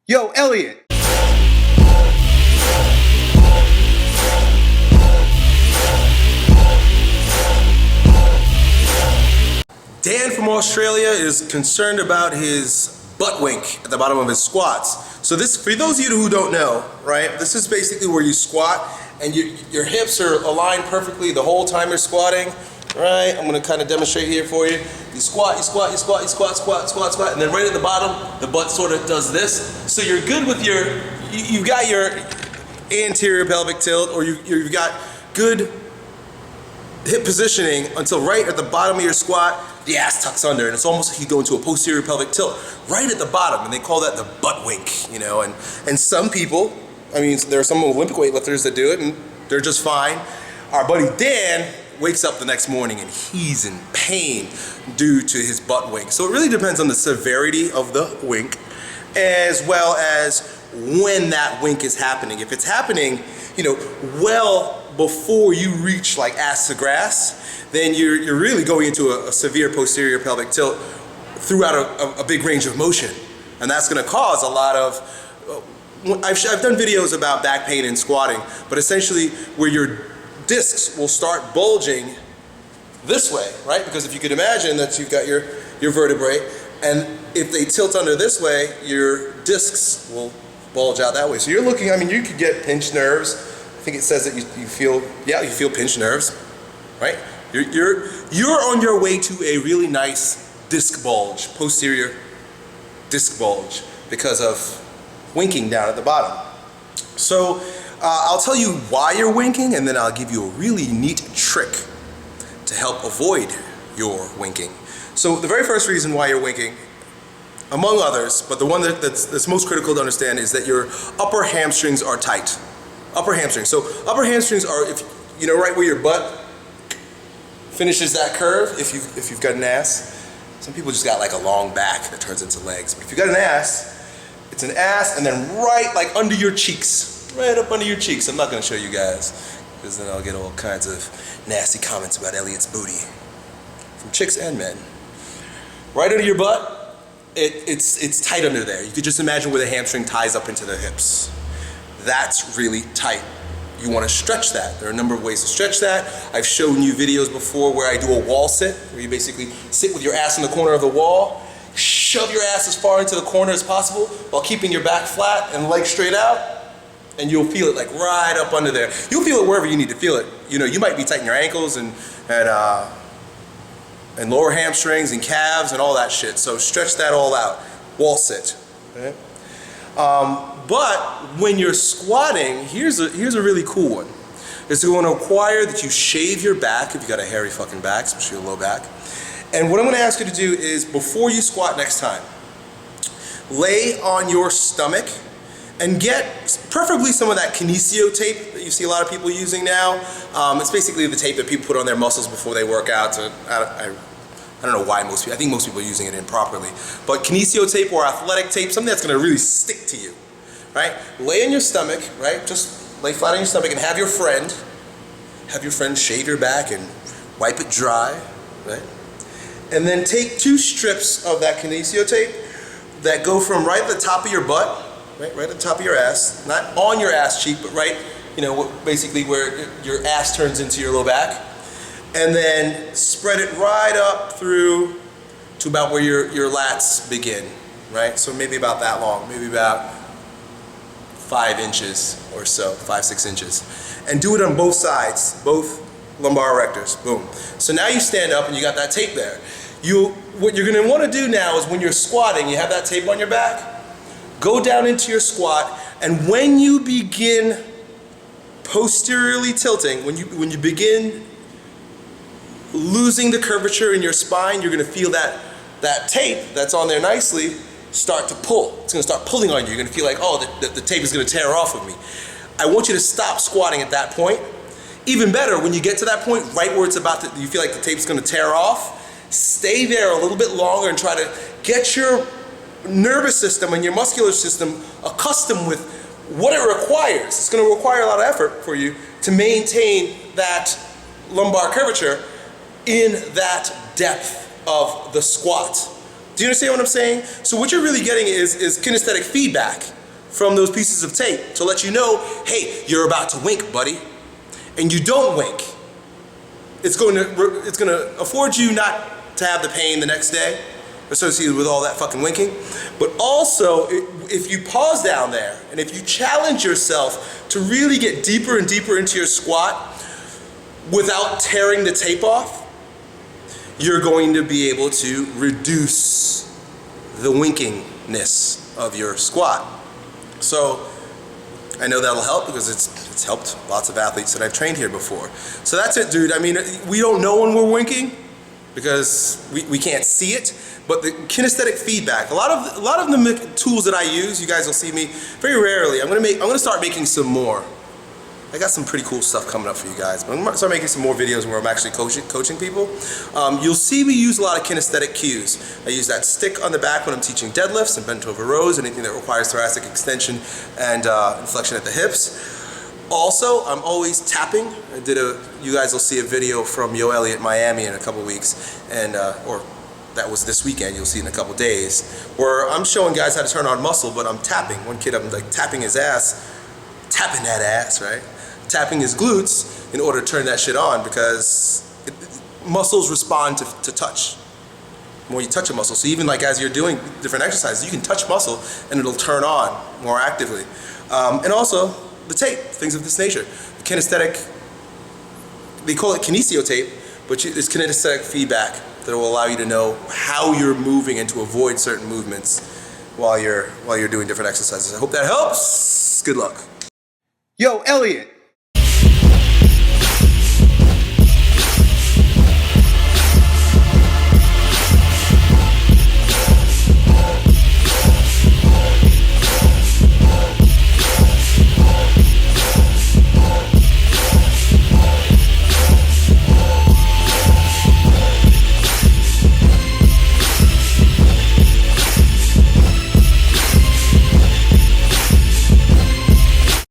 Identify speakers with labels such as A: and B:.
A: Yo, Elliot. Dan from Australia is concerned about his butt wink at the bottom of his squats. So this, for those of you who don't know, right, this is basically where you squat and your hips are aligned perfectly the whole time you're squatting, right? I'm gonna kind of demonstrate here for you. You squat, you squat, you squat, you squat, squat, squat, squat, and then right at the bottom, the butt sort of does this. So you're good with you've got your anterior pelvic tilt, or you've got good hip positioning until right at the bottom of your squat, the ass tucks under, and it's almost like you go into a posterior pelvic tilt right at the bottom, and they call that the butt wink, you know. And some people, I mean, there are some Olympic weightlifters that do it, and they're just fine. Our buddy Dan wakes up the next morning and he's in pain due to his butt wink. So it really depends on the severity of the wink, as well as when that wink is happening. If it's happening, you know, well before you reach like ass to grass, then you're really going into a severe posterior pelvic tilt throughout a big range of motion. And that's gonna cause a lot of, I've done videos about back pain and squatting, but essentially where your discs will start bulging this way, right? Because if you could imagine that you've got your vertebrae, and if they tilt under this way, your discs will bulge out that way. So you're looking, I mean, you could get pinched nerves. I think it says that you feel pinched nerves, right? You're on your way to a really nice disc bulge, posterior disc bulge, because of winking down at the bottom. So I'll tell you why you're winking, and then I'll give you a really neat trick to help avoid your winking. So the very first reason why you're winking, among others, but the one that's most critical to understand, is that your upper hamstrings are tight. Upper hamstrings. So upper hamstrings are, if you know, right where your butt finishes that curve. If you've got an ass, some people just got like a long back that turns into legs. But if you've got an ass, it's an ass, and then right like under your cheeks, right up under your cheeks. I'm not going to show you guys, because then I'll get all kinds of nasty comments about Elliot's booty from chicks and men. Right under your butt, it's tight under there. You could just imagine where the hamstring ties up into the hips. That's really tight. You want to stretch that. There are a number of ways to stretch that. I've shown you videos before where I do a wall sit, where you basically sit with your ass in the corner of the wall, shove your ass as far into the corner as possible while keeping your back flat and legs straight out, and you'll feel it like right up under there. You'll feel it wherever you need to feel it. You know, you might be tight in your ankles and lower hamstrings and calves and all that shit. So stretch that all out. Wall sit. Okay? But when you're squatting, here's a really cool one. It's going to require that you shave your back if you've got a hairy fucking back, especially a low back. And what I'm going to ask you to do is, before you squat next time, lay on your stomach and get preferably some of that kinesio tape that you see a lot of people using now. It's basically the tape that people put on their muscles before they work out. I don't know why most people, I think most people are using it improperly. But kinesio tape or athletic tape, something that's going to really stick to you, right? Lay on your stomach, right? Just lay flat on your stomach and have your friend shave your back and wipe it dry, right? And then take 2 strips of that kinesio tape that go from right at the top of your butt, right at the top of your ass, not on your ass cheek, but right, you know, basically where your ass turns into your low back, and then spread it right up through to about where your lats begin, right? So maybe about that long, maybe about 5 inches or so, 5-6 inches. And do it on both sides, both lumbar erectors, boom. So now you stand up and you got that tape there. What you're gonna wanna do now is, when you're squatting, you have that tape on your back, go down into your squat, and when you begin posteriorly tilting, when you begin losing the curvature in your spine, you're gonna feel that tape that's on there nicely start to pull. It's gonna start pulling on you. You're gonna feel like, oh, the tape is gonna tear off of me. I want you to stop squatting at that point. Even better, when you get to that point, right where it's about to, you feel like the tape's gonna tear off, stay there a little bit longer and try to get your nervous system and your muscular system accustomed with what it requires. It's gonna require a lot of effort for you to maintain that lumbar curvature in that depth of the squat. Do you understand what I'm saying? So what you're really getting is kinesthetic feedback from those pieces of tape to let you know, hey, you're about to wink, buddy. And you don't wink. It's going to afford you not to have the pain the next day associated with all that fucking winking. But also, if you pause down there and if you challenge yourself to really get deeper and deeper into your squat without tearing the tape off, you're going to be able to reduce the winkingness of your squat. So I know that'll help because it's helped lots of athletes that I've trained here before. So that's it, dude. I mean, we don't know when we're winking because we can't see it, but the kinesthetic feedback, a lot of the tools that I use, you guys will see me very rarely. I'm gonna start making some more. I got some pretty cool stuff coming up for you guys, but I'm gonna start making some more videos where I'm actually coaching people. You'll see me use a lot of kinesthetic cues. I use that stick on the back when I'm teaching deadlifts and bent over rows, anything that requires thoracic extension and inflection at the hips. Also, I'm always tapping. You guys will see a video from Yo Elliott Miami in a couple weeks, and or that was this weekend, you'll see in a couple days, where I'm showing guys how to turn on muscle, but I'm tapping. One kid, I'm like tapping his ass, tapping that ass, right? Tapping his glutes in order to turn that shit on, because muscles respond to touch. When you touch a muscle, so even like as you're doing different exercises, you can touch muscle and it'll turn on more actively. And also the tape, things of this nature. The kinesthetic, they call it kinesio tape, but it's kinesthetic feedback that will allow you to know how you're moving and to avoid certain movements while you're doing different exercises. I hope that helps. Good luck. Yo, Elliot.